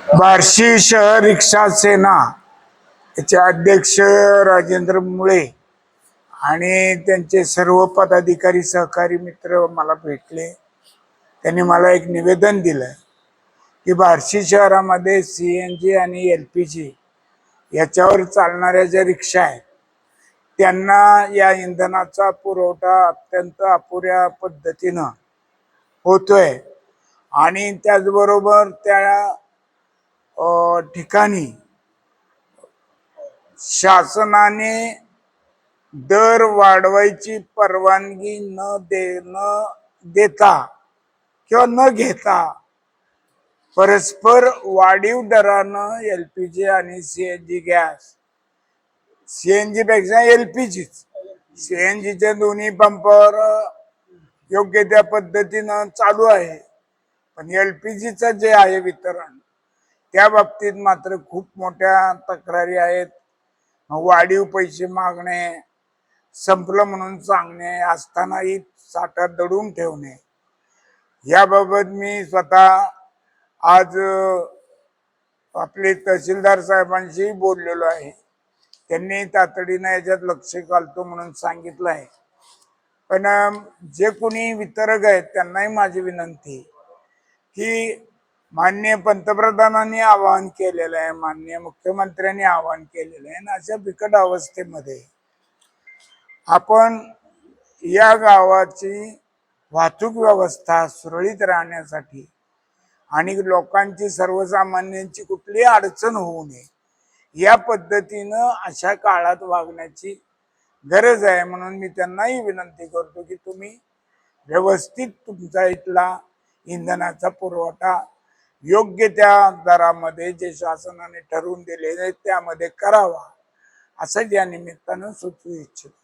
बार्शी शहर रिक्षा सेना याचे अध्यक्ष राजेंद्र मुळे आणि त्यांचे सर्व पदाधिकारी सहकारी मित्र मला भेटले. त्यांनी मला एक निवेदन दिलं की बार्शी शहरामध्ये CNG आणि LPG याच्यावर चालणाऱ्या ज्या रिक्षा आहेत त्यांना या इंधनाचा पुरवठा अत्यंत अपुऱ्या पद्धतीनं होतोय आणि त्याचबरोबर त्या ठिकाणी शासनाने दर वाढवायची परवानगी देता किंवा न घेता परस्पर वाढीव दरानं LPG आणि CNG गॅस, CNG पेक्षा LPGच, CNGच्या दोन्ही पंपावर योग्य त्या पद्धतीनं चालू आहे, पण LPGचं जे आहे वितरण त्या बाबतीत मात्र खूप मोठ्या तक्रारी आहेत. वाढीव पैसे मागणे, संपलं म्हणून सांगणे, असतानाही साठा दडून ठेवणे, याबाबत मी स्वतः आज आपले तहसीलदार साहेबांशी बोललेलो आहे. त्यांनी तातडीनं याच्यात लक्ष घालतो म्हणून सांगितलं आहे. पण जे कोणी वितरक आहेत त्यांनाही माझी विनंती की माननीय पंतप्रधानांनी आवाहन केलेलं आहे, माननीय मुख्यमंत्र्यांनी आवाहन केलेलं आहे, आणि अशा बिकट अवस्थेमध्ये आपण या गावाची वाहतूक व्यवस्था सुरळीत राहण्यासाठी आणि लोकांची सर्वसामान्यांची कुठलीही अडचण होऊ नये या पद्धतीनं अशा काळात वागण्याची गरज आहे. म्हणून मी त्यांनाही विनंती करतो की तुम्ही व्यवस्थित तुमचा इथला इंधनाचा पुरवठा योग्य त्या दरामध्ये जे शासनाने ठरवून दिले त्यामध्ये करावा, असं या निमित्तानं सुचवू इच्छितो.